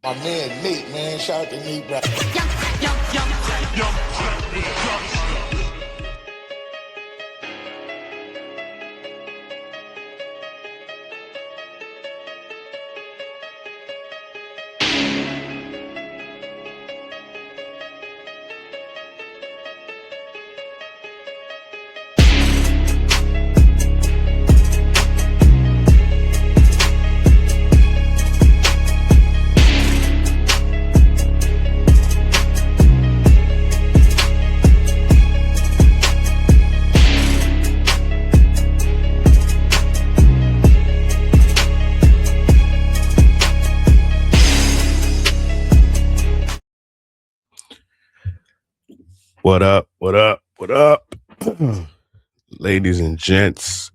My man Nate, man. Shout out to Nate. What up? What up? What up? Ladies and gents,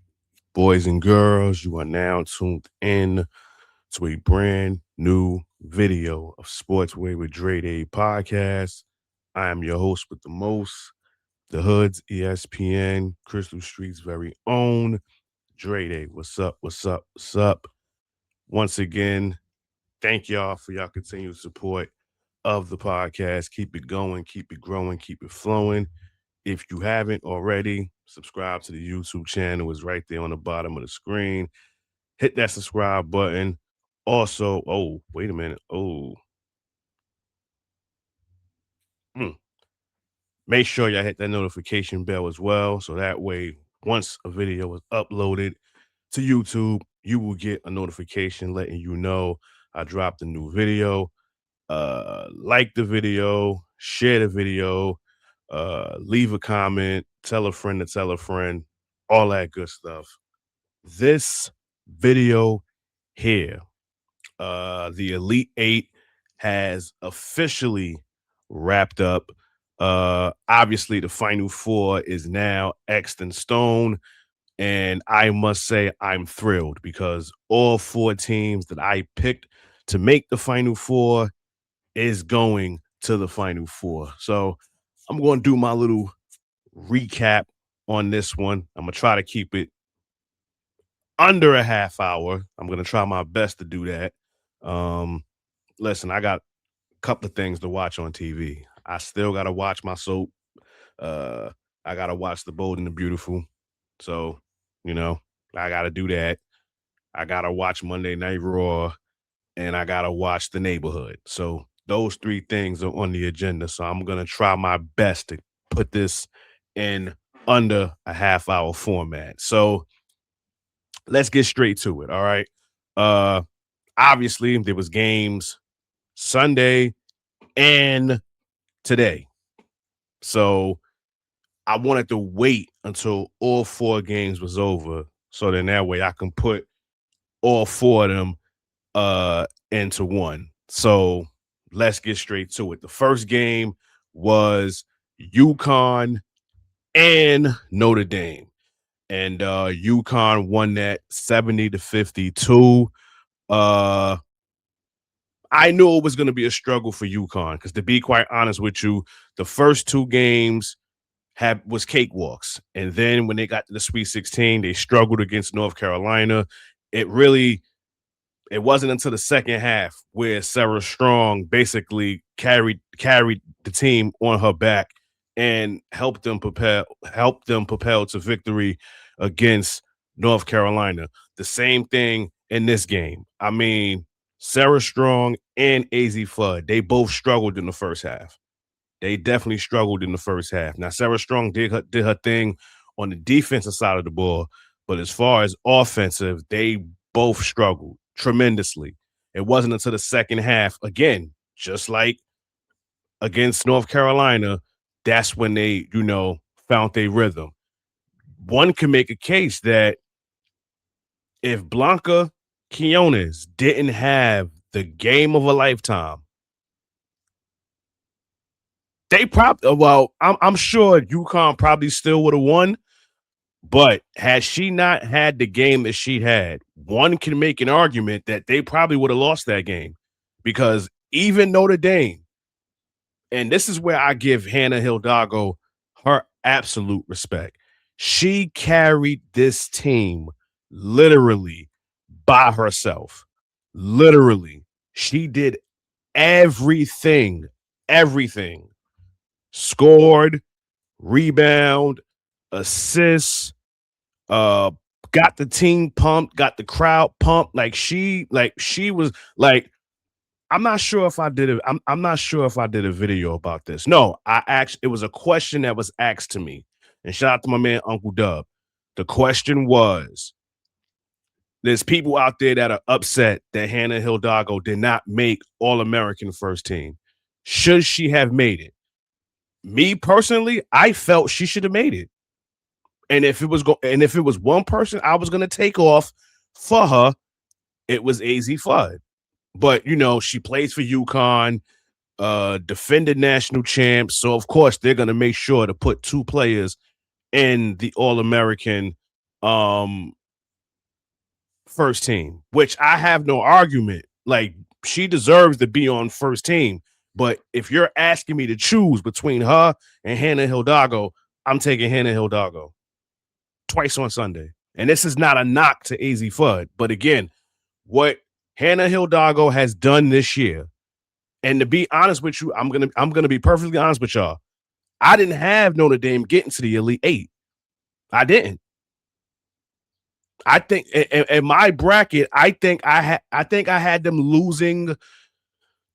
boys and girls, you are now tuned in to a brand new video of Sportsway with Dre Day podcast. I am your host with the most, the Hood's ESPN, Crystal Street's very own Dre Day. What's up? What's up? What's up? Once again, thank y'all for y'all continued support of the podcast. Keep it going, keep it growing, keep it flowing. If you haven't already, subscribe to the YouTube channel. It's right there on the bottom of the screen. Hit that subscribe button. Also, oh, wait a minute. Make sure y'all hit that notification bell as well. So that way, once a video is uploaded to YouTube, you will get a notification letting you know I dropped a new video. Like the video, share the video, leave a comment, tell a friend to tell a friend, all that good stuff. This video here, the Elite Eight has officially wrapped up. Obviously, the Final Four is now X'd in stone. And I must say, I'm thrilled because all four teams that I picked to make the Final Four is going to the Final Four. So I'm going to do my little recap on this one. I'm going to try to keep it under a half hour. I'm going to try my best to do that. Listen, I got a couple of things to watch on TV. I still got to watch my soap. I got to watch The Bold and the Beautiful. So, I got to do that. I got to watch Monday Night Raw, and I got to watch The Neighborhood. So those three things are on the agenda. So I'm going to try my best to put this in under a half hour format. So let's get straight to it. All right. Obviously, there was games Sunday and today. So I wanted to wait until all four games was over. So then that way I can put all four of them into one. So let's get straight to it. The first game was UConn and Notre Dame. And UConn won that 70-52. I knew it was going to be a struggle for UConn because, to be quite honest with you, the first two games was cakewalks. And then when they got to the Sweet 16, they struggled against North Carolina. It wasn't until the second half where Sarah Strong basically carried the team on her back and helped them propel to victory against North Carolina. The same thing in this game. I mean, Sarah Strong and AZ Flood, they both struggled in the first half. They definitely struggled in the first half. Now, Sarah Strong did her thing on the defensive side of the ball, but as far as offensive, they both struggled tremendously. It wasn't until the second half, again, just like against North Carolina, that's when they, found their rhythm. One can make a case that if Blanca Quinones didn't have the game of a lifetime, I'm sure UConn probably still would have won. But had she not had the game that she had, one can make an argument that they probably would have lost that game because even Notre Dame, and this is where I give Hannah Hidalgo her absolute respect. She carried this team literally by herself. Literally. She did everything, scored, rebound, assists, got the team pumped, got the crowd pumped. Like she was like, I'm not sure if I did it. I'm not sure if I did a video about this. No, it was a question that was asked to me. And shout out to my man Uncle Dub. The question was, there's people out there that are upset that Hannah Hidalgo did not make All-American first team. Should she have made it? Me personally, I felt she should have made it. And if it was one person I was gonna take off for her, it was AZ Flood. But you know, she plays for UConn, defended national champs, so of course they're gonna make sure to put two players in the All-American first team, which I have no argument. Like, she deserves to be on first team. But if you're asking me to choose between her and Hannah Hidalgo, I'm taking Hannah Hidalgo twice on Sunday. And this is not a knock to AZ Fudd. But again, what Hannah Hidalgo has done this year, and to be honest with you, I'm gonna be perfectly honest with y'all. I didn't have Notre Dame getting to the Elite Eight. I didn't. I think in my bracket, I think I had them losing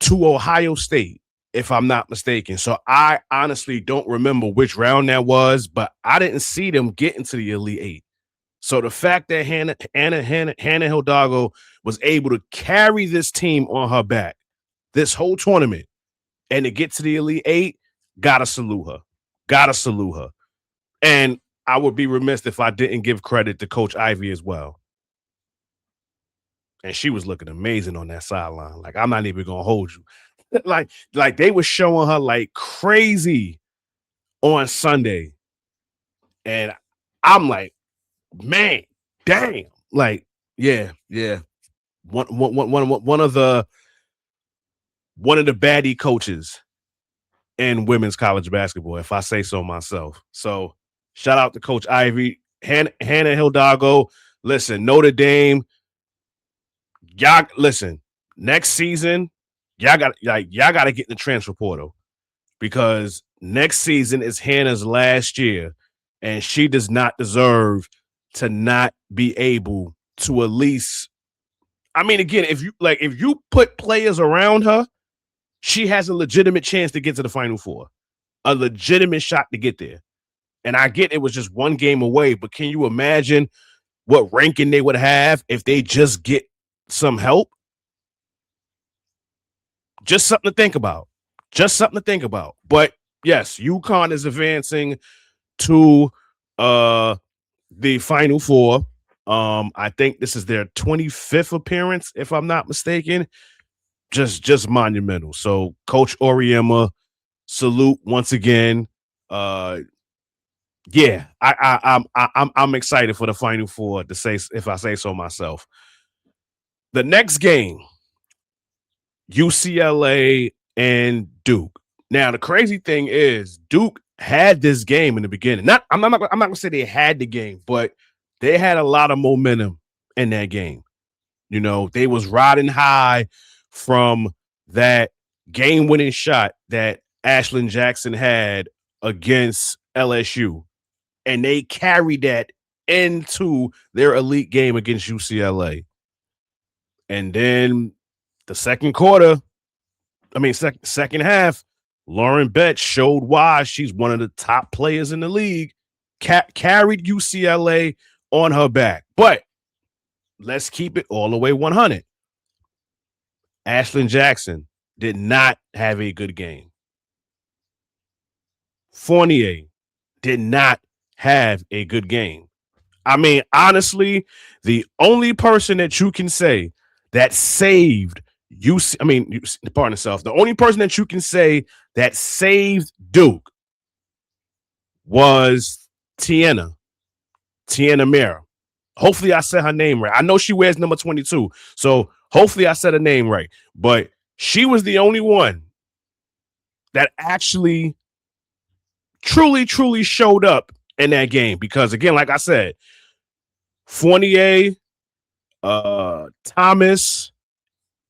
to Ohio State, if I'm not mistaken. So I honestly don't remember which round that was, but I didn't see them getting to the Elite Eight. So the fact that Hannah Hidalgo was able to carry this team on her back this whole tournament and to get to the Elite Eight, gotta salute her. Gotta salute her. And I would be remiss if I didn't give credit to Coach Ivy as well. And she was looking amazing on that sideline. Like, I'm not even gonna hold you. like they were showing her like crazy on Sunday. And I'm like, man, damn. Like, yeah. One of the baddie coaches in women's college basketball, if I say so myself. So shout out to Coach Ivy. Hannah Hidalgo. Listen, Notre Dame. Y'all listen. Next season, y'all got to get in the transfer portal, because next season is Hannah's last year, and she does not deserve to not be able to at least. I mean, again, if you put players around her, she has a legitimate chance to get to the Final Four, a legitimate shot to get there. And I get it was just one game away, but can you imagine what ranking they would have if they just get some help? Just something to think about. But yes, UConn is advancing to the Final Four. I think this is their 25th appearance, if I'm not mistaken. Just monumental. So Coach Auriemma, salute once again. Yeah, I'm excited for the Final Four, to say, if I say so myself. The next game, UCLA and Duke. Now, the crazy thing is, Duke had this game in the beginning. I'm not gonna say they had the game, but they had a lot of momentum in that game. You know, they was riding high from that game-winning shot that Ashlyn Jackson had against LSU, and they carried that into their elite game against UCLA. And then the second half, Lauren Betts showed why she's one of the top players in the league, carried UCLA on her back. But let's keep it all the way 100. Ashlyn Jackson did not have a good game. Fournier did not have a good game. I mean, honestly, the only person that you can say that saved the only person that you can say that saved Duke was Tiana Mera. Hopefully I said her name right. I know she wears number 22, so hopefully I said her name right. But she was the only one that actually truly showed up in that game, because, again, like I said, Fournier, Thomas,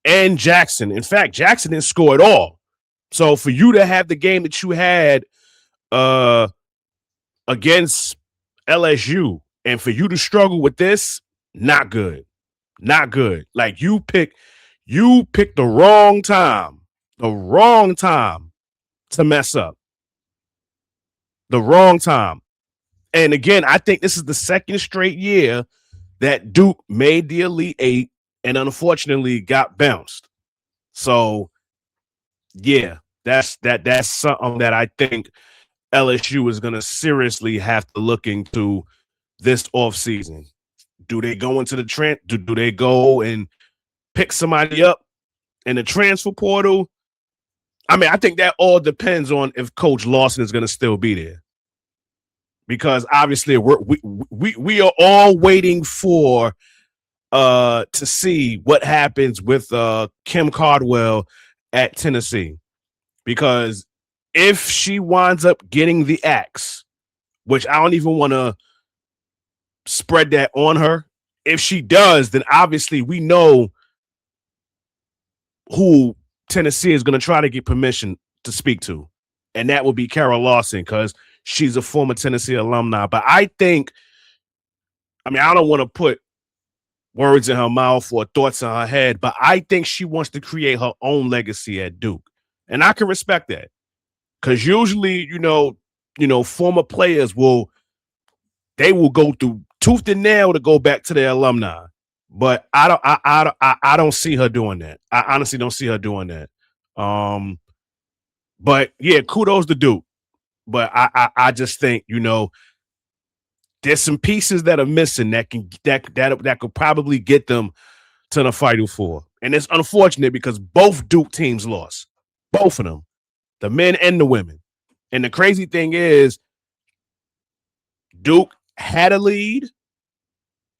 and Jackson. In fact, Jackson didn't score at all. So for you to have the game that you had against LSU and for you to struggle with this, not good. Not good. Like you picked the wrong time to mess up. The wrong time. And again, I think this is the second straight year that Duke made the Elite Eight and unfortunately got bounced. So yeah, that's something that I think LSU is going to seriously have to look into this offseason. Do they go into the do they go and pick somebody up in the transfer portal? I mean, I think that all depends on if Coach Lawson is going to still be there. Because obviously we are all waiting for to see what happens with Kim Cardwell at Tennessee. Because if she winds up getting the axe, which I don't even want to spread that on her, if she does, then obviously we know who Tennessee is going to try to get permission to speak to. And that would be Carol Lawson, because she's a former Tennessee alumni. But I think, I mean, I don't want to put words in her mouth or thoughts in her head, but I think she wants to create her own legacy at Duke. And I can respect that. Because usually, you know, former players will go through tooth and nail to go back to their alumni. But I don't see her doing that. I honestly don't see her doing that. But yeah, kudos to Duke. But I just think, you know, there's some pieces that are missing that could probably get them to the Final Four. And it's unfortunate because both Duke teams lost. Both of them. The men and the women. And the crazy thing is, Duke had a lead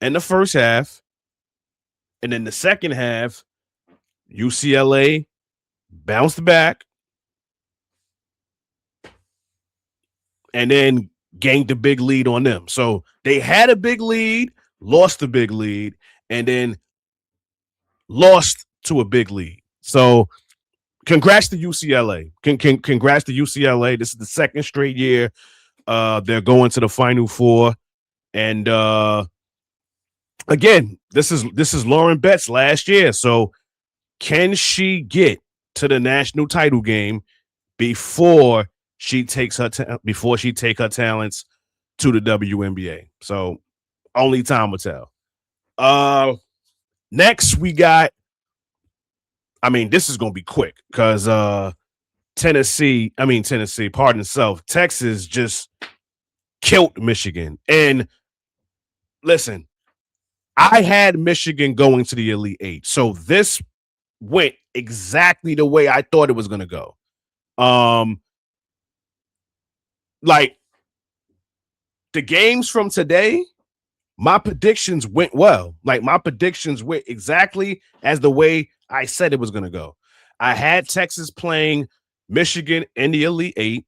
in the first half. And in the second half, UCLA bounced back and then gained a big lead on them. So they had a big lead, lost a big lead, and then lost to a big lead. So congrats to UCLA. Congrats to UCLA. This is the second straight year they're going to the Final Four. And again, this is Lauren Betts last year. So can she get to the national title game before she take her talents to the WNBA? So only time will tell. Next we got, I mean, this is gonna be quick because Texas just killed Michigan. And listen, I had Michigan going to the Elite Eight. So this went exactly the way I thought it was going to go. Like the games from today, my predictions went well. Like my predictions went exactly as the way I said it was going to go. I had Texas playing Michigan in the Elite Eight,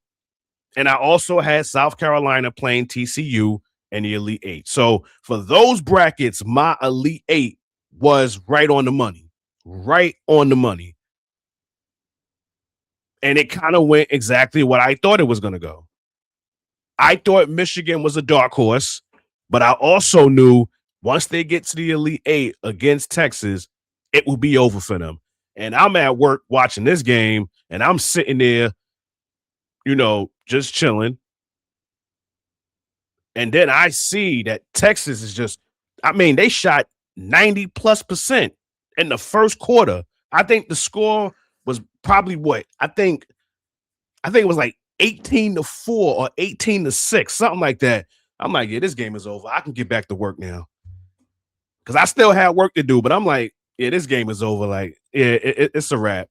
and I also had South Carolina playing TCU in the Elite Eight. So for those brackets, my Elite Eight was right on the money. Right on the money. And it kind of went exactly what I thought it was going to go. I thought Michigan was a dark horse, but I also knew once they get to the Elite Eight against Texas, it will be over for them. And I'm at work watching this game, and I'm sitting there, you know, just chilling. And then I see that Texas is just, I mean, they shot 90+% in the first quarter. I think the score was probably what? I think it was like 18-4 or 18-6, something like that. I'm like, yeah, this game is over. I can get back to work now. Because I still had work to do, but I'm like, yeah, this game is over. Like, yeah, it's a wrap.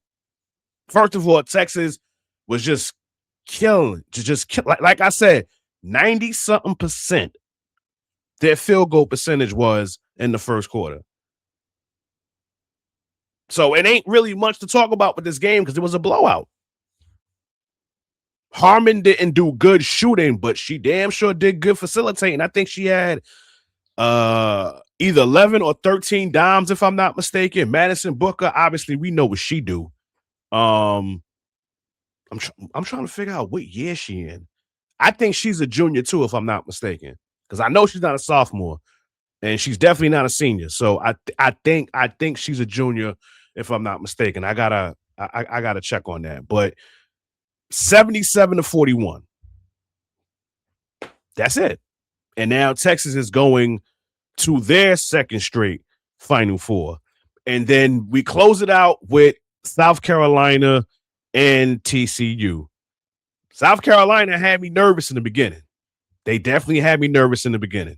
First of all, Texas was just killing. Like I said, 90-something% their field goal percentage was in the first quarter. So it ain't really much to talk about with this game because it was a blowout. Harmon didn't do good shooting, but she damn sure did good facilitating. I think she had either 11 or 13 dimes, if I'm not mistaken. Madison Booker, obviously, we know what she do. I'm trying to figure out what year she in. I think she's a junior too, if I'm not mistaken, because I know she's not a sophomore, and she's definitely not a senior. So I think she's a junior, if I'm not mistaken. I gotta check on that. But 77-41. That's it. And now Texas is going to their second straight Final Four. And then we close it out with South Carolina and TCU. South Carolina had me nervous in the beginning. They definitely had me nervous in the beginning.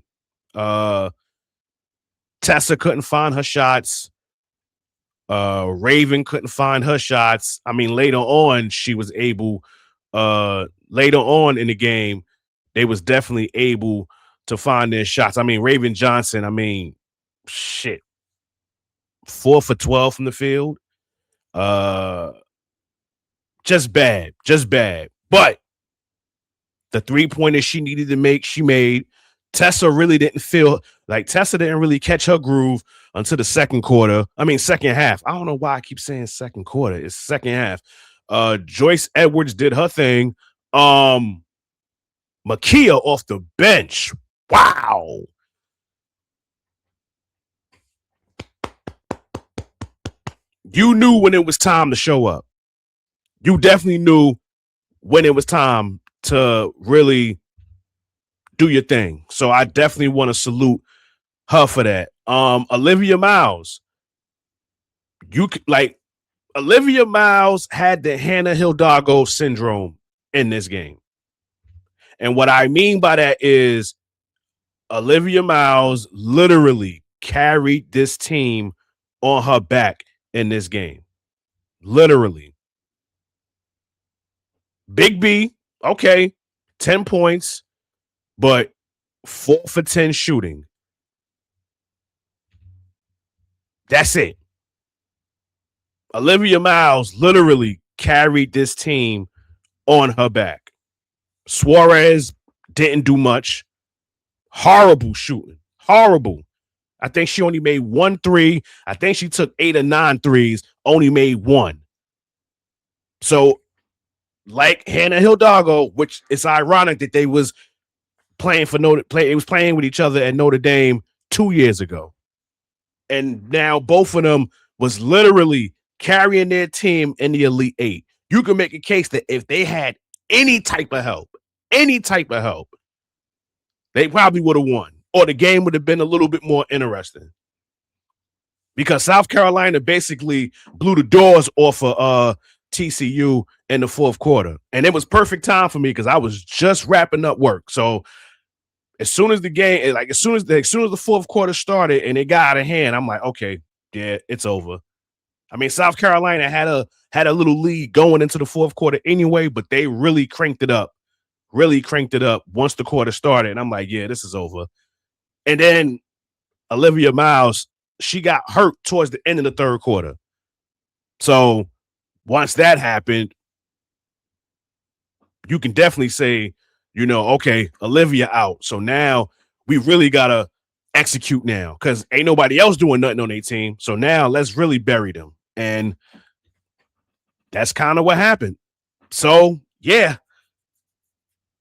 Tessa couldn't find her shots. Raven couldn't find her shots. I mean, later on, she was able, later on in the game, they was definitely able to find their shots. I mean, Raven Johnson, I mean, shit. 4 for 12 from the field. Just bad. But the 3-pointers she needed to make, she made. Tessa didn't really catch her groove until the second half. I don't know why I keep saying second quarter. It's second half. Joyce Edwards did her thing. Makia off the bench. Wow. You knew when it was time to show up. You definitely knew when it was time to really do your thing. So I definitely want to salute her for that. Olivia Miles. Olivia Miles had the Hannah Hidalgo syndrome in this game. And what I mean by that is Olivia Miles literally carried this team on her back in this game. Literally. Big B, okay, 10 points, but 4 for 10 shooting. That's it. Olivia Miles literally carried this team on her back. Suarez didn't do much. Horrible shooting. Horrible. I think she only made 1 3. I think she took 8 or 9 threes, only made 1. So, like Hannah Hidalgo, which it's ironic that they was playing with each other at Notre Dame 2 years ago. And now both of them was literally carrying their team in the Elite Eight. You can make a case that if they had any type of help, they probably would have won, or the game would have been a little bit more interesting. Because South Carolina basically blew the doors off of TCU in the fourth quarter. And it was perfect time for me because I was just wrapping up work. So as soon as the fourth quarter started and it got out of hand, I'm like, okay, yeah, it's over. I mean, South Carolina had a little lead going into the fourth quarter anyway, but they really cranked it up once the quarter started. And I'm like, yeah, this is over. And then Olivia Miles, she got hurt towards the end of the third quarter. So once that happened, you can definitely say, okay, Olivia out. So now we really got to execute now because ain't nobody else doing nothing on their team. So now let's really bury them. And that's kind of what happened. So, yeah,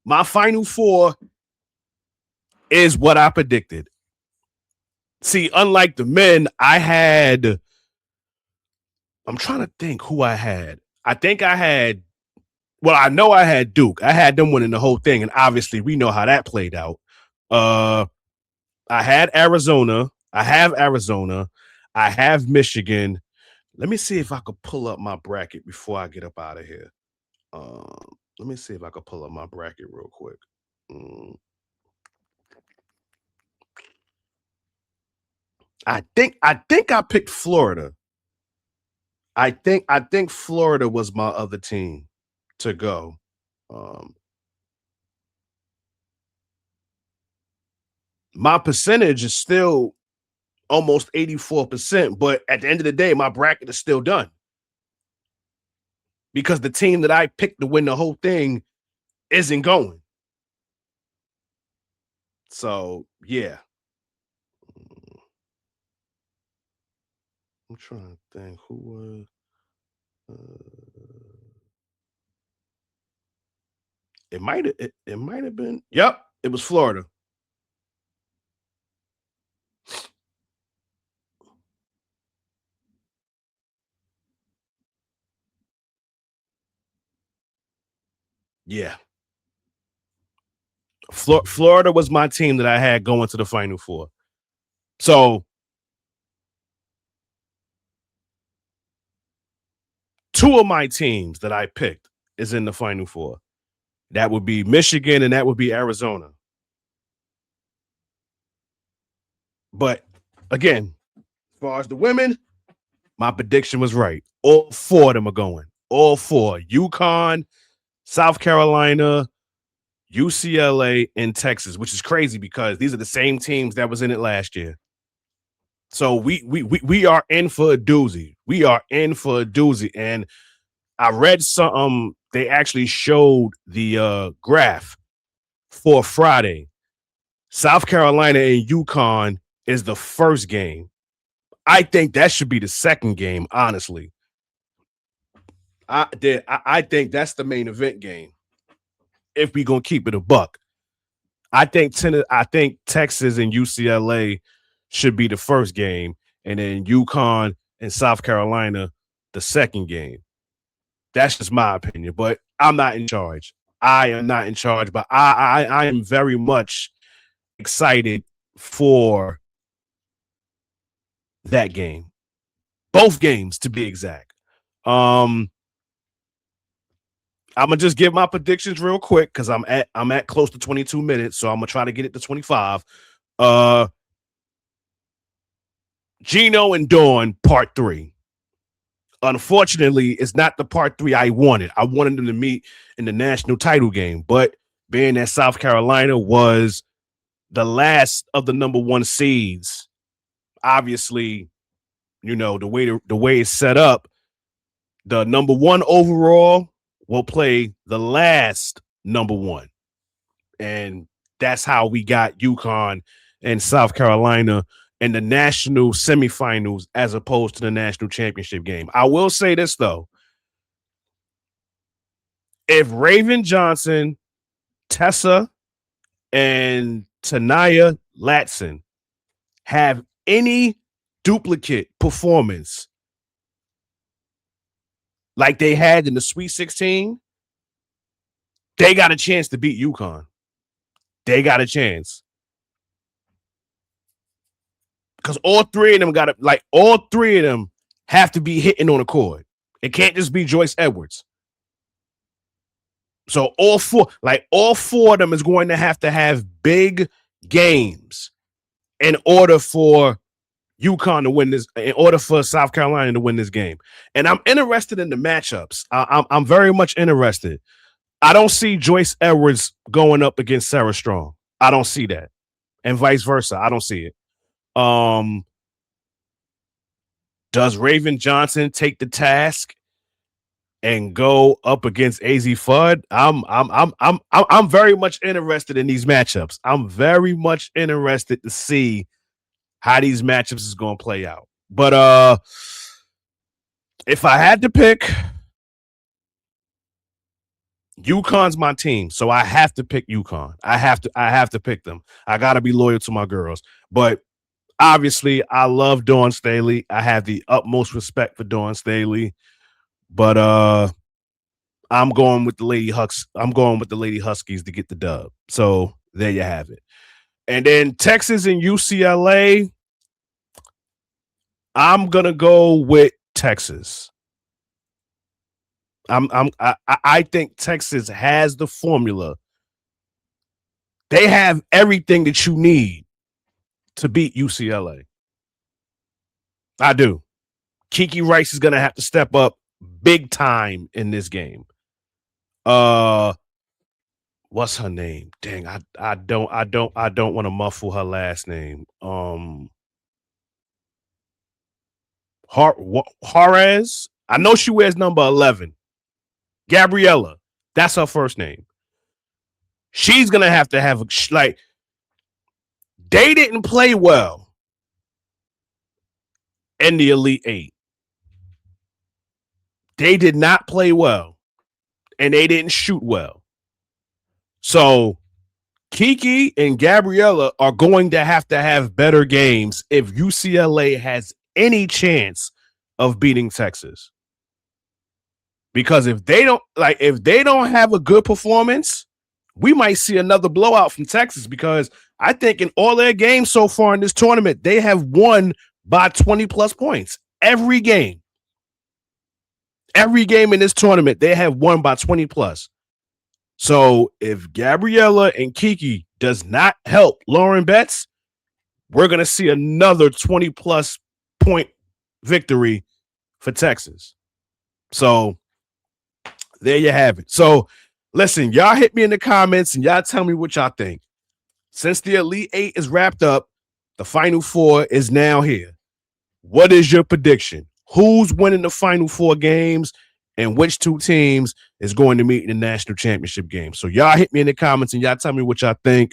my Final Four is what I predicted. See, unlike the men, I'm trying to think who I had. I know I had Duke. I had them winning the whole thing, and obviously we know how that played out. I had Arizona. I have Arizona. I have Michigan. Let me see if I could pull up my bracket before I get up out of here. Let me see if I could pull up my bracket real quick. I think I picked Florida. I think Florida was my other team to go. My percentage is still almost 84%, but at the end of the day, my bracket is still done. Because the team that I picked to win the whole thing isn't going. So, yeah. I'm trying to think who was. It might have been. Yep, it was Florida. Yeah, Florida was my team that I had going to the Final Four. So two of my teams that I picked is in the Final Four. That would be Michigan and that would be Arizona. But again, as far as the women, my prediction was right. All four of them are going. All four. UConn, South Carolina, UCLA, and Texas, which is crazy because these are the same teams that was in it last year. So we are in for a doozy. We are in for a doozy. And I read some they actually showed the graph for Friday. South Carolina and UConn is the first game. I think that should be the second game, honestly. I think that's the main event game. If we gonna keep it a buck, I think Texas and UCLA should be the first game, and then UConn and South Carolina the second game. That's just my opinion, but I'm not in charge. I am not in charge, but I am very much excited for that game. Both games, to be exact. I'm gonna just give my predictions real quick because I'm at close to 22 minutes, so I'm gonna try to get it to 25. Uh, Gino and Dawn Part 3. Unfortunately, it's not the Part 3 I wanted. I wanted them to meet in the national title game, but being that South Carolina was the last of the number one seeds, obviously, the way it's set up, the number one overall will play the last number one. And that's how we got UConn and South Carolina in the national semifinals as opposed to the national championship game. I will say this, though. If Raven Johnson, Tessa, and Tanaya Latson have any duplicate performance like they had in the Sweet 16, they got a chance to beat UConn. They got a chance. Because all three of them have to be hitting on a chord. It can't just be Joyce Edwards. So all four of them is going to have big games in order for UConn to win this, in order for South Carolina to win this game. And I'm interested in the matchups. I'm very much interested. I don't see Joyce Edwards going up against Sarah Strong. I don't see that. And vice versa. I don't see it. Does Raven Johnson take the task and go up against AZ Fudd? I'm very much interested in these matchups. I'm very much interested to see how these matchups is going to play out. But if I had to pick, UConn's my team, so I have to pick UConn. I have to pick them. I got to be loyal to my girls. But obviously, I love Dawn Staley. I have the utmost respect for Dawn Staley. But I'm going with the Lady Huskies to get the dub. So there you have it. And then Texas and UCLA, I'm gonna go with Texas. I think Texas has the formula. They have everything that you need to beat UCLA. I do. Kiki Rice is gonna have to step up big time in this game. What's her name? Dang, I don't want to muffle her last name. Juarez. I know she wears number 11. Gabriella. That's her first name. She's gonna have like. They didn't play well in the Elite Eight. They did not play well, and they didn't shoot well. So Kiki and Gabriella are going to have better games if UCLA has any chance of beating Texas. Because if they don't have a good performance, we might see another blowout from Texas, because I think in all their games so far in this tournament, they have won by 20 plus points. Every game in this tournament, they have won by 20 plus. So if Gabriella and Kiki does not help Lauren Betts, we're going to see another 20 plus point victory for Texas. So there you have it. So listen, y'all hit me in the comments and y'all tell me what y'all think. Since the Elite Eight is wrapped up, the Final Four is now here. What is your prediction? Who's winning the Final Four games, and which two teams is going to meet in the national championship game? So y'all hit me in the comments and y'all tell me what y'all think.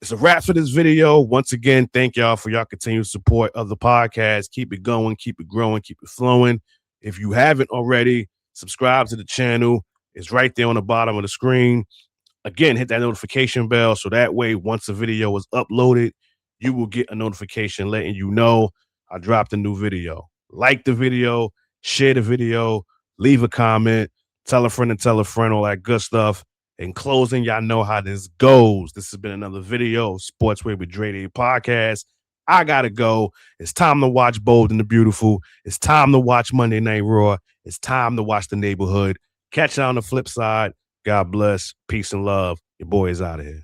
It's a wrap for this video. Once again, thank y'all for y'all continued support of the podcast. Keep it going, keep it growing, keep it flowing. If you haven't already, subscribe to the channel. It's right there on the bottom of the screen. Again, hit that notification bell so that way once a video is uploaded, you will get a notification letting you know I dropped a new video. Like the video, share the video, leave a comment, tell a friend, all that good stuff. In closing, y'all know how this goes. This has been another video of Sportsway with Dre Day podcast. I got to go. It's time to watch Bold and the Beautiful. It's time to watch Monday Night Raw. It's time to watch The Neighborhood. Catch you on the flip side. God bless. Peace and love. Your boy is out of here.